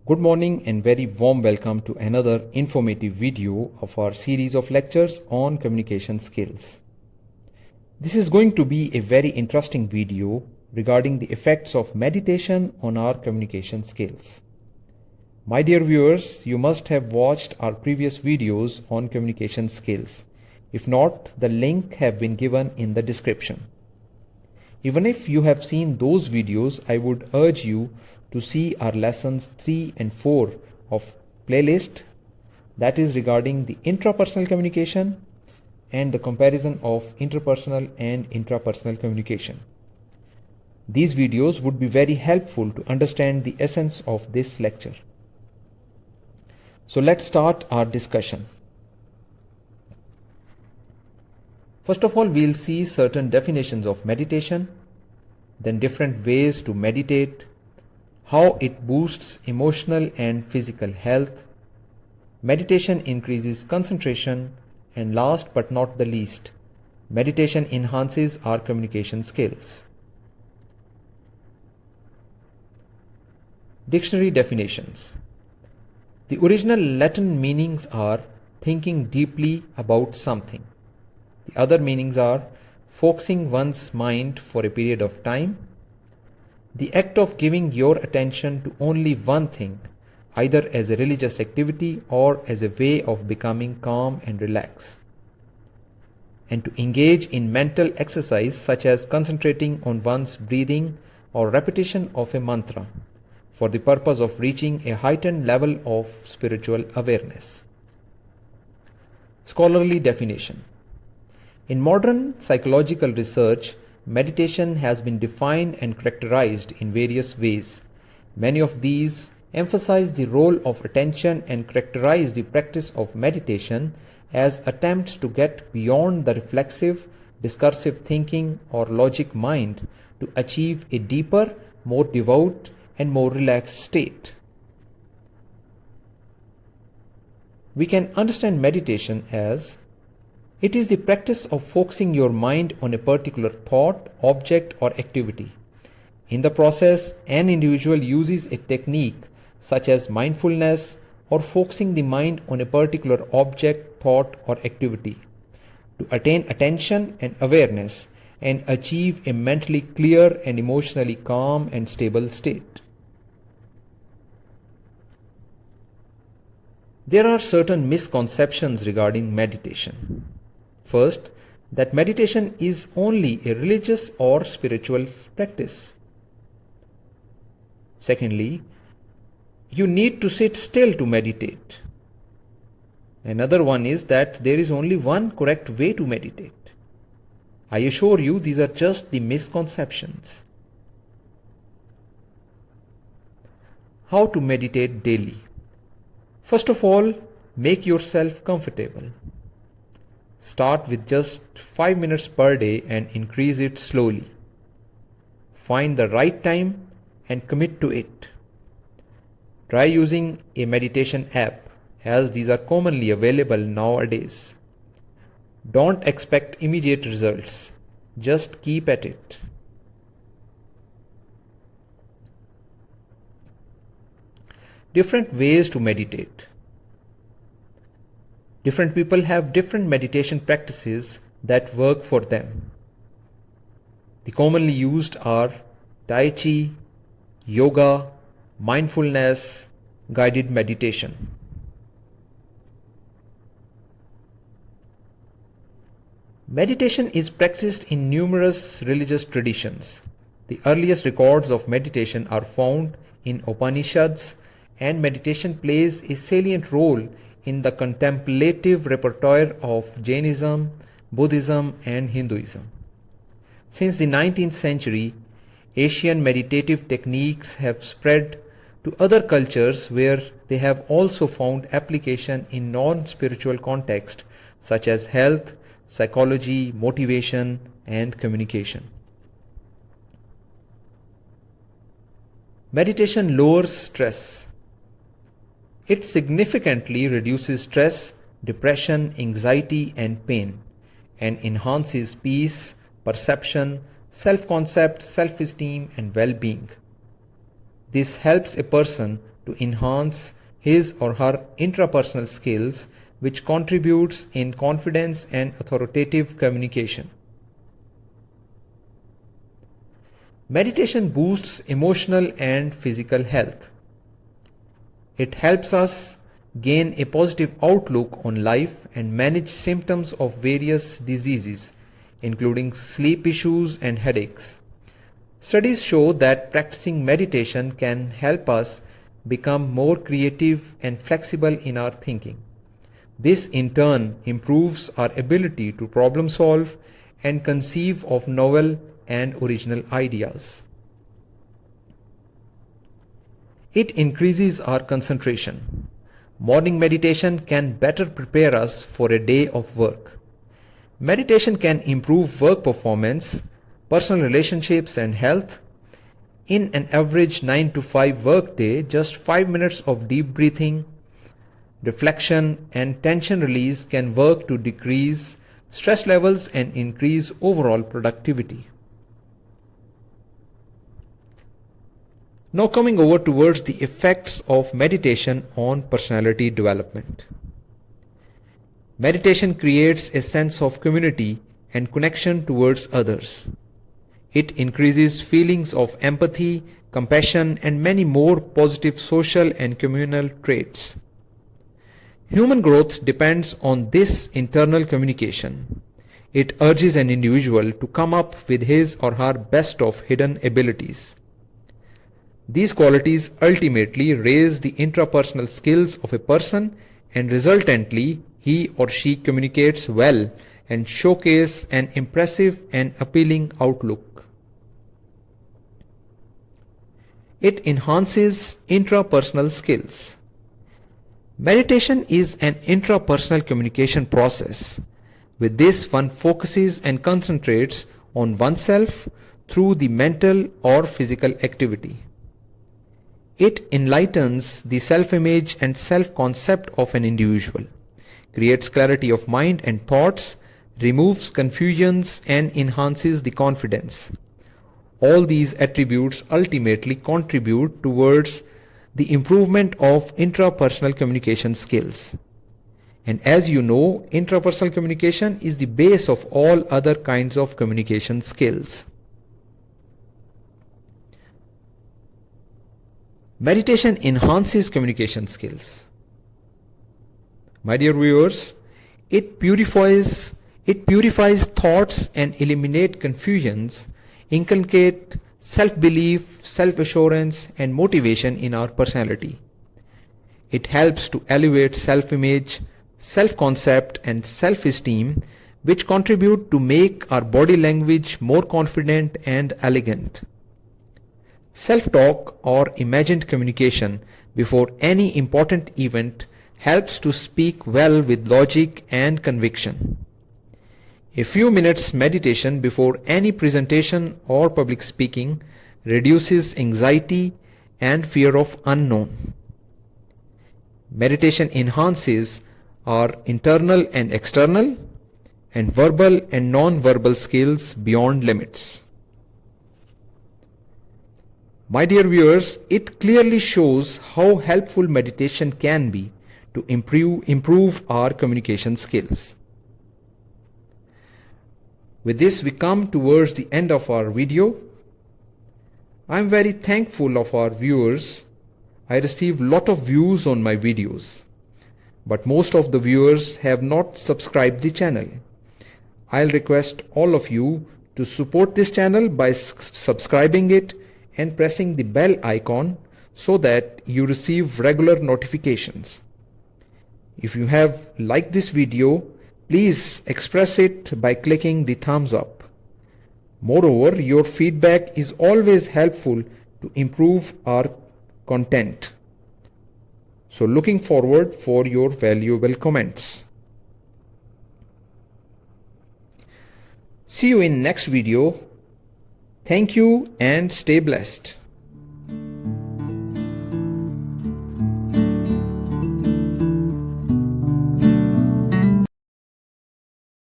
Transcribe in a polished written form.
Good morning and very warm welcome to another informative video of our series of lectures on communication skills. This is going to be a very interesting video regarding the effects of meditation on our communication skills. My dear viewers, you must have watched our previous videos on communication skills. If not, the link have been given in the description. Even if you have seen those videos, I would urge you to see our lessons 3 and 4 of playlist, that is regarding the intrapersonal communication and the comparison of interpersonal and intrapersonal communication. These videos would be very helpful to understand the essence of this lecture. So let's start our discussion. First of all, we'll see certain definitions of meditation, then different ways to meditate, how it boosts emotional and physical health, meditation increases concentration, and last but not the least, meditation enhances our communication skills. Dictionary definitions. The original Latin meanings are thinking deeply about something. The other meanings are focusing one's mind for a period of time, the act of giving your attention to only one thing, either as a religious activity or as a way of becoming calm and relaxed, and to engage in mental exercise such as concentrating on one's breathing or repetition of a mantra for the purpose of reaching a heightened level of spiritual awareness. Scholarly definition. In modern psychological research, meditation has been defined and characterized in various ways. Many of these emphasize the role of attention and characterize the practice of meditation as attempts to get beyond the reflexive, discursive thinking or logic mind to achieve a deeper, more devout, and more relaxed state. We can understand meditation as it is the practice of focusing your mind on a particular thought, object, or activity. In the process, an individual uses a technique such as mindfulness or focusing the mind on a particular object, thought, or activity to attain attention and awareness and achieve a mentally clear and emotionally calm and stable state. There are certain misconceptions regarding meditation. First, that meditation is only a religious or spiritual practice. Secondly, you need to sit still to meditate. Another one is that there is only one correct way to meditate. I assure you these are just the misconceptions. How to meditate daily? First of all, make yourself comfortable. Start with just 5 minutes per day and increase it slowly. Find the right time and commit to it. Try using a meditation app, as these are commonly available nowadays. Don't expect immediate results. Just keep at it. Different ways to meditate. Different people have different meditation practices that work for them. The commonly used are Tai Chi, yoga, mindfulness, guided meditation. Meditation is practiced in numerous religious traditions. The earliest records of meditation are found in Upanishads, and meditation plays a salient role in the contemplative repertoire of Jainism, Buddhism, and Hinduism. Since the 19th century, Asian meditative techniques have spread to other cultures where they have also found application in non-spiritual contexts such as health, psychology, motivation, and communication. Meditation lowers stress. It significantly reduces stress, depression, anxiety, and pain, and enhances peace, perception, self-concept, self-esteem, and well-being. This helps a person to enhance his or her intrapersonal skills, which contributes in confidence and authoritative communication. Meditation boosts emotional and physical health. It helps us gain a positive outlook on life and manage symptoms of various diseases, including sleep issues and headaches. Studies show that practicing meditation can help us become more creative and flexible in our thinking. This in turn improves our ability to problem solve and conceive of novel and original ideas. It increases our concentration. Morning meditation can better prepare us for a day of work. Meditation can improve work performance, personal relationships, and health. In an average 9 to 5 workday, just 5 minutes of deep breathing, reflection, and tension release can work to decrease stress levels and increase overall productivity. Now coming over towards the effects of meditation on personality development. Meditation creates a sense of community and connection towards others. It increases feelings of empathy, compassion, and many more positive social and communal traits. Human growth depends on this internal communication. It urges an individual to come up with his or her best of hidden abilities. These qualities ultimately raise the intrapersonal skills of a person, and resultantly he or she communicates well and showcase an impressive and appealing outlook. It enhances intrapersonal skills. Meditation is an intrapersonal communication process. With this, one focuses and concentrates on oneself through the mental or physical activity. It enlightens the self-image and self-concept of an individual, creates clarity of mind and thoughts, removes confusions, and enhances the confidence. All these attributes ultimately contribute towards the improvement of intrapersonal communication skills. And as you know, intrapersonal communication is the base of all other kinds of communication skills. Meditation enhances communication skills. My dear viewers, it purifies thoughts and eliminate confusions, inculcate self-belief, self-assurance, and motivation in our personality. It helps to elevate self-image, self-concept, and self-esteem, which contribute to make our body language more confident and elegant. Self-talk or imagined communication before any important event helps to speak well with logic and conviction. A few minutes meditation before any presentation or public speaking reduces anxiety and fear of unknown. Meditation enhances our internal and external and verbal and non-verbal skills beyond limits. My dear viewers, it clearly shows how helpful meditation can be to improve our communication skills. With this, we come towards the end of our video. I am very thankful of our viewers. I receive lot of views on my videos, but most of the viewers have not subscribed the channel. I'll request all of you to support this channel by subscribing it and pressing the bell icon so that you receive regular notifications. If you have liked this video, please express it by clicking the thumbs up. Moreover, your feedback is always helpful to improve our content. So looking forward for your valuable comments. See you in next video. Thank you and stay blessed.